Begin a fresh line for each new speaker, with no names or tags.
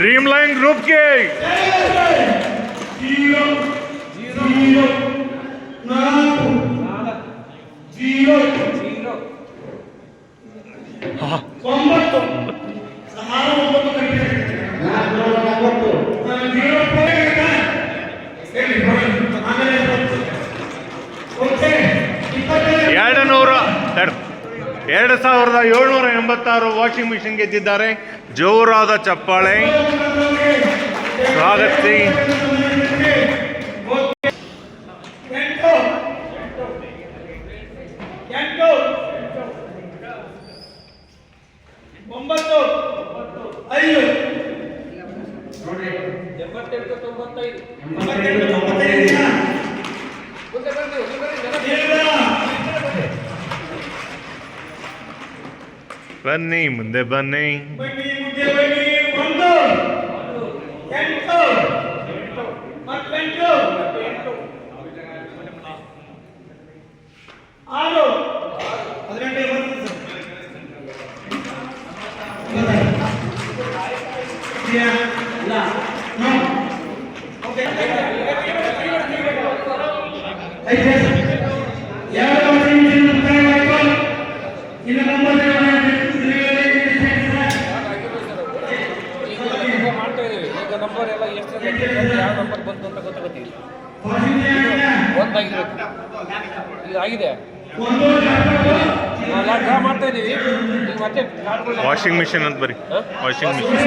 Dreamline group के ಎರಡು 2786 washing machine ಗೆದ್ದಿದ್ದಾರೆ. ಜೋರಾದ ಚಪ್ಪಾಳೆ ಸ್ವಾಗತಿಸಿ. ಬನ್ನಿ ಮುಂದೆ ಬನ್ನಿ.
ನಂಬರ್ ಎಲ್ಲ ಎಷ್ಟು ಯಾವ ನಂಬರ್ ಬಂತು ಅಂತ ಗೊತ್ತಿಲ್ಲ. ಒಂದಾಗಿರ್ಬೇಕು, ಇದಾಗಿದೆ. ಡ್ರಾ ಮಾಡ್ತಾ ಇದೀವಿ. ಮತ್ತೆ
ವಾಷಿಂಗ್ ಮಿಷಿನ್ ಅಂತ ಬರೀ ವಾಷಿಂಗ್ ಮಿಷಿನ್